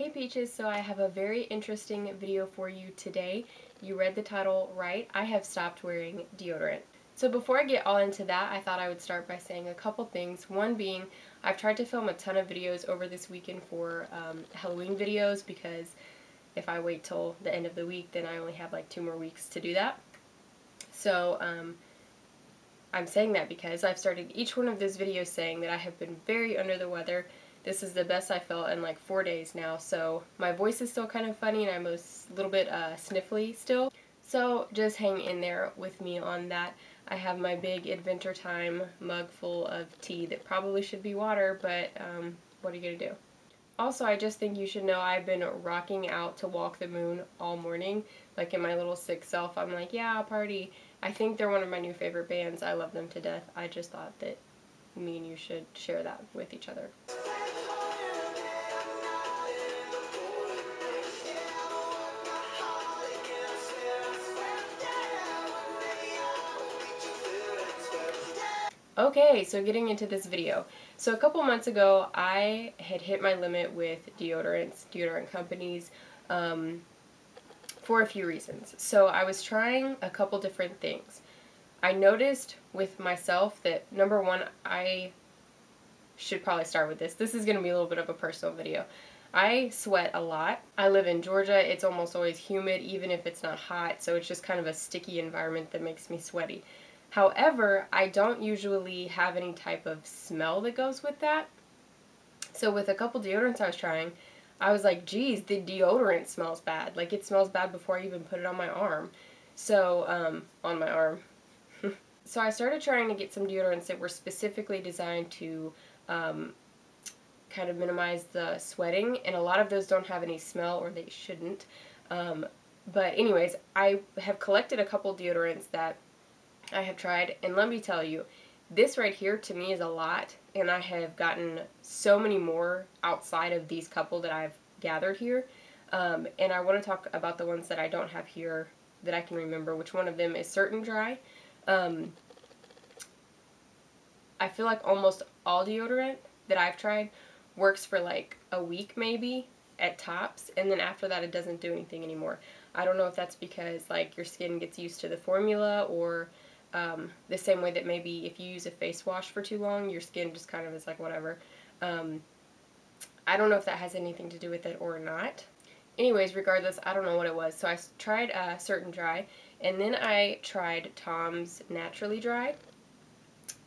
Hey Peaches, so I have a very interesting video for you today. You read the title right. I have stopped wearing deodorant. So before I get all into that, I thought I would start by saying a couple things. One being, I've tried to film a ton of videos over this weekend for Halloween videos because if I wait till the end of the week, then I only have like 2 more weeks to do that. So I'm saying that because I've started each one of those videos saying that I have been very under the weather. This is the best I felt in like 4 days now, so my voice is still kind of funny and I'm a little bit sniffly still. So just hang in there with me on that. I have my big Adventure Time mug full of tea that probably should be water, but what are you going to do? Also, I just think you should know I've been rocking out to Walk the Moon all morning. Like in my little sick self, I'm like, yeah, I'll party. I think they're one of my new favorite bands. I love them to death. I just thought that me and you should share that with each other. Okay, so getting into this video. So a couple months ago, I had hit my limit with deodorant companies, for a few reasons. So I was trying a couple different things. I noticed with myself that, number one, I should probably start with this. This is going to be a little bit of a personal video. I sweat a lot. I live in Georgia. It's almost always humid, even if it's not hot, so it's just kind of a sticky environment that makes me sweaty. However, I don't usually have any type of smell that goes with that. So with a couple deodorants I was trying, I was like, geez, the deodorant smells bad. Like, it smells bad before I even put it on my arm. So, on my arm. So I started trying to get some deodorants that were specifically designed to kind of minimize the sweating, and a lot of those don't have any smell, or they shouldn't. But anyways, I have collected a couple deodorants that I have tried, and let me tell you, this right here to me is a lot, and I have gotten so many more outside of these couple that I've gathered here. And I want to talk about the ones that I don't have here that I can remember, which one of them is Certain Dry. I feel like almost all deodorant that I've tried works for like a week maybe at tops, and then after that it doesn't do anything anymore. I don't know if that's because like your skin gets used to the formula, or the same way that maybe if you use a face wash for too long, your skin just kind of is like whatever. I don't know if that has anything to do with it or not. Anyways, regardless, I don't know what it was. So I tried Certain Dry, and then I tried Tom's Naturally Dry.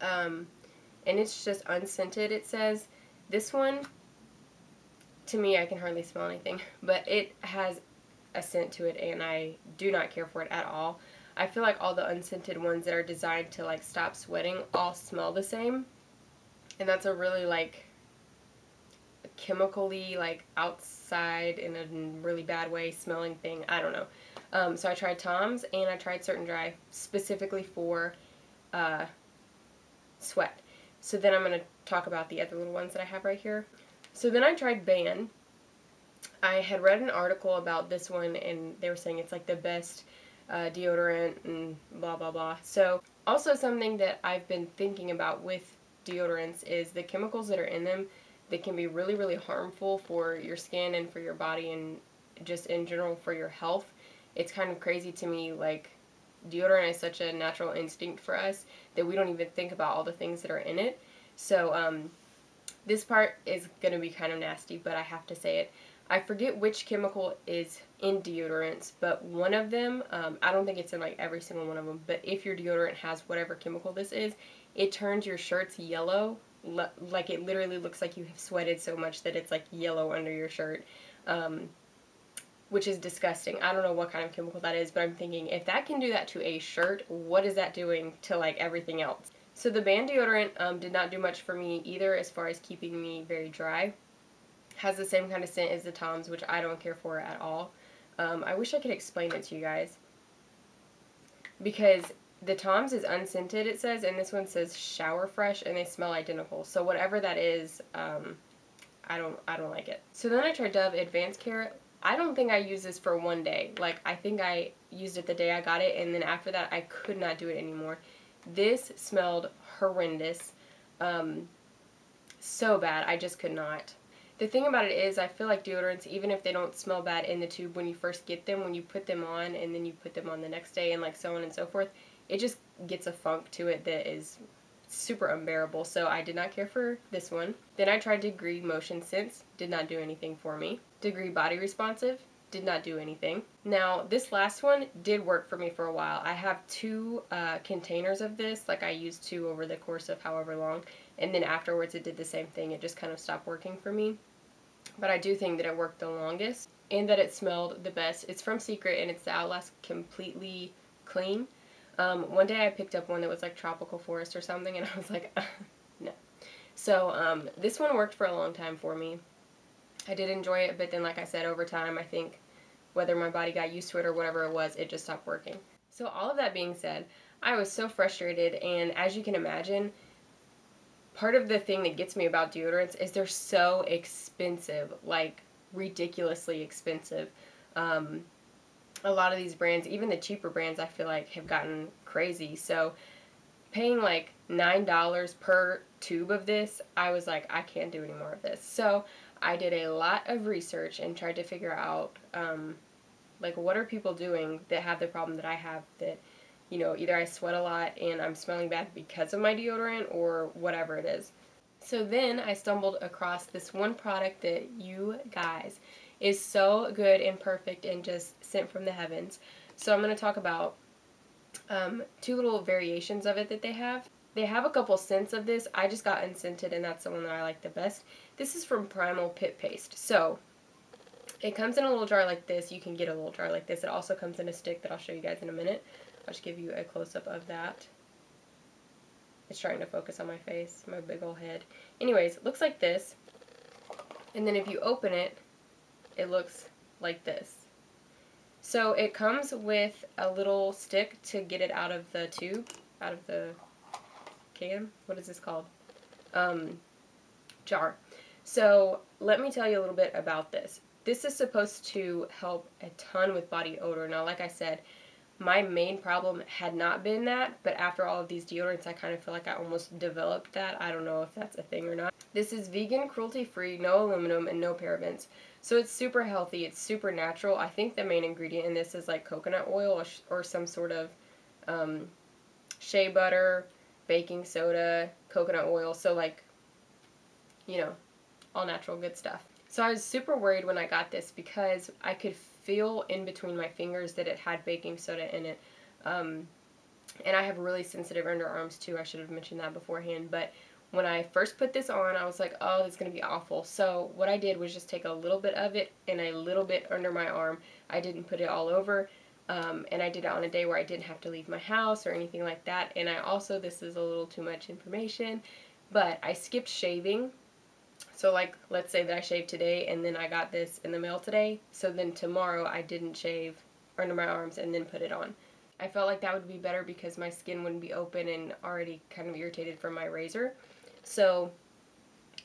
And it's just unscented, it says. This one, to me, I can hardly smell anything, but it has a scent to it, and I do not care for it at all. I feel like all the unscented ones that are designed to like stop sweating all smell the same, and that's a really like chemically like outside in a really bad way smelling thing. I don't know. So I tried Tom's and I tried Certain Dry specifically for sweat. So then I'm going to talk about the other little ones that I have right here. So then I tried Ban. I had read an article about this one, and they were saying it's like the best deodorant and blah blah blah. So also something that I've been thinking about with deodorants is the chemicals that are in them that can be really, really harmful for your skin and for your body and just in general for your health. It's kind of crazy to me, like, deodorant is such a natural instinct for us that we don't even think about all the things that are in it. So this part is going to be kind of nasty, but I have to say it. I forget which chemical is in deodorants, but one of them, I don't think it's in like every single one of them, but if your deodorant has whatever chemical this is, it turns your shirts yellow. Like, it literally looks like you have sweated so much that it's like yellow under your shirt, which is disgusting. I don't know what kind of chemical that is, but I'm thinking if that can do that to a shirt, what is that doing to like everything else? So the Ban deodorant did not do much for me either as far as keeping me very dry. Has the same kind of scent as the Tom's, which I don't care for at all. I wish I could explain it to you guys, because the Tom's is unscented, it says, and this one says shower fresh, and they smell identical. So whatever that is, I don't like it. So then I tried Dove Advanced Care. I don't think I used this for 1 day. Like, I think I used it the day I got it, and then after that I could not do it anymore. This smelled horrendous. So bad, I just could not. The thing about it is, I feel like deodorants, even if they don't smell bad in the tube when you first get them, when you put them on and then you put them on the next day and like so on and so forth, it just gets a funk to it that is super unbearable. So I did not care for this one. Then I tried Degree Motion Sense, did not do anything for me. Degree Body Responsive, did not do anything. Now this last one did work for me for a while. I have 2 containers of this, like I used 2 over the course of however long, and then afterwards it did the same thing. It just kind of stopped working for me. But I do think that it worked the longest and that it smelled the best. It's from Secret and it's the Outlast Completely Clean. One day I picked up one that was like Tropical Forest or something and I was like, no. So this one worked for a long time for me. I did enjoy it, but then like I said, over time, I think whether my body got used to it or whatever it was, it just stopped working. So all of that being said, I was so frustrated, and as you can imagine, part of the thing that gets me about deodorants is they're so expensive, like ridiculously expensive. A lot of these brands, even the cheaper brands, I feel like have gotten crazy. So paying like $9 per tube of this, I was like, I can't do any more of this. So I did a lot of research and tried to figure out like what are people doing that have the problem that I have, that, you know, either I sweat a lot and I'm smelling bad because of my deodorant or whatever it is. So then I stumbled across this one product that, you guys, is so good and perfect and just sent from the heavens. So I'm going to talk about 2 little variations of it that they have. They have a couple scents of this. I just got unscented and that's the one that I like the best. This is from Primal Pit Paste. So it comes in a little jar like this. You can get a little jar like this. It also comes in a stick that I'll show you guys in a minute. I'll just give you a close-up of that. It's trying to focus on my face, my big old head. Anyways, it looks like this. And then if you open it, it looks like this. So it comes with a little stick to get it out of the tube, out of the can. What is this called? Jar. So let me tell you a little bit about this. This is supposed to help a ton with body odor. Now, like I said, my main problem had not been that, but after all of these deodorants, I kind of feel like I almost developed that. I don't know if that's a thing or not. This is vegan, cruelty-free, no aluminum, and no parabens. So it's super healthy. It's super natural. I think the main ingredient in this is like coconut oil or some sort of shea butter, baking soda, coconut oil. So like, you know, all natural good stuff. So I was super worried when I got this because I could feel in between my fingers that it had baking soda in it. And I have really sensitive underarms too. I should have mentioned that beforehand. But when I first put this on, I was like, oh, this is going to be awful. So what I did was just take a little bit of it and a little bit under my arm. I didn't put it all over. And I did it on a day where I didn't have to leave my house or anything like that. And I also, this is a little too much information, but I skipped shaving. So like, let's say that I shaved today and then I got this in the mail today. So then tomorrow I didn't shave under my arms and then put it on. I felt like that would be better because my skin wouldn't be open and already kind of irritated from my razor. So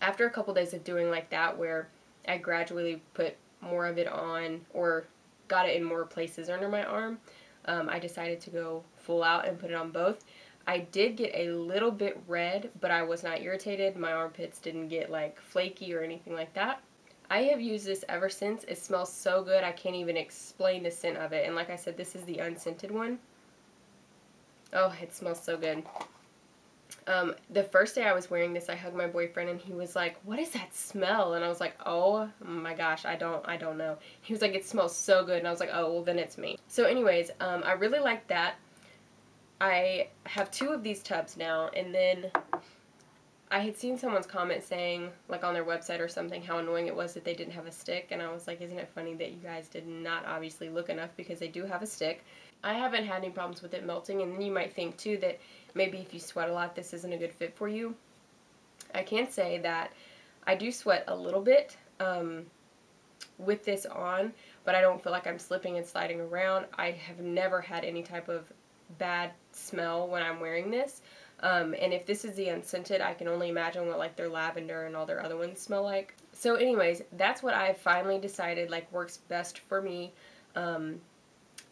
after a couple days of doing like that, where I gradually put more of it on or got it in more places under my arm, I decided to go full out and put it on both. I did get a little bit red, but I was not irritated. My armpits didn't get like flaky or anything like that. I have used this ever since. It smells so good, I can't even explain the scent of it. And like I said, this is the unscented one. Oh, it smells so good. The first day I was wearing this, I hugged my boyfriend and he was like, what is that smell? And I was like, oh my gosh, I don't know. He was like, it smells so good. And I was like, oh, well then it's me. So anyways, I really like that. I have 2 of these tubs now, and then I had seen someone's comment saying, like on their website or something, how annoying it was that they didn't have a stick, and I was like, isn't it funny that you guys did not obviously look enough, because they do have a stick. I haven't had any problems with it melting, and then you might think too that maybe if you sweat a lot, this isn't a good fit for you. I can say that I do sweat a little bit with this on, but I don't feel like I'm slipping and sliding around. I have never had any type of bad smell when I'm wearing this. And if this is the unscented, I can only imagine what like their lavender and all their other ones smell like. So anyways, that's what I finally decided like works best for me. I'm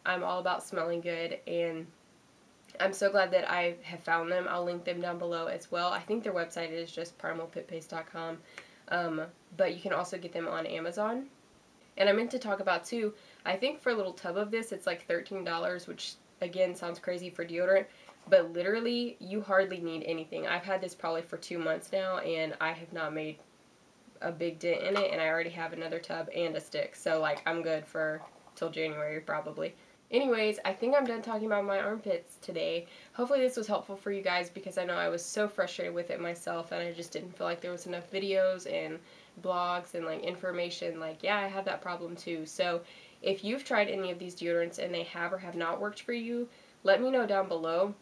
all about smelling good, and I'm so glad that I have found them. I'll link them down below as well. I think their website is just primalpitpaste.com. but you can also get them on Amazon. And I meant to talk about too, I think for a little tub of this, it's like $13, which again sounds crazy for deodorant, but literally you hardly need anything. I've had this probably for 2 months now, and I have not made a big dent in it, and I already have another tub and a stick, so like I'm good for till January probably. Anyways, I think I'm done talking about my armpits today. Hopefully this was helpful for you guys, because I know I was so frustrated with it myself, and I just didn't feel like there was enough videos and blogs and like information. Like, yeah, I have that problem too. So if you've tried any of these deodorants and they have or have not worked for you, let me know down below,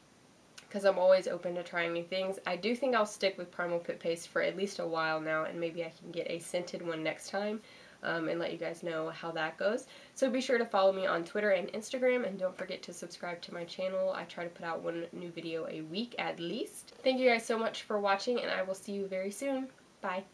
because I'm always open to trying new things. I do think I'll stick with Primal Pit Paste for at least a while now, and maybe I can get a scented one next time, and let you guys know how that goes. So be sure to follow me on Twitter and Instagram, and don't forget to subscribe to my channel. I try to put out one new video a week at least. Thank you guys so much for watching, and I will see you very soon. Bye.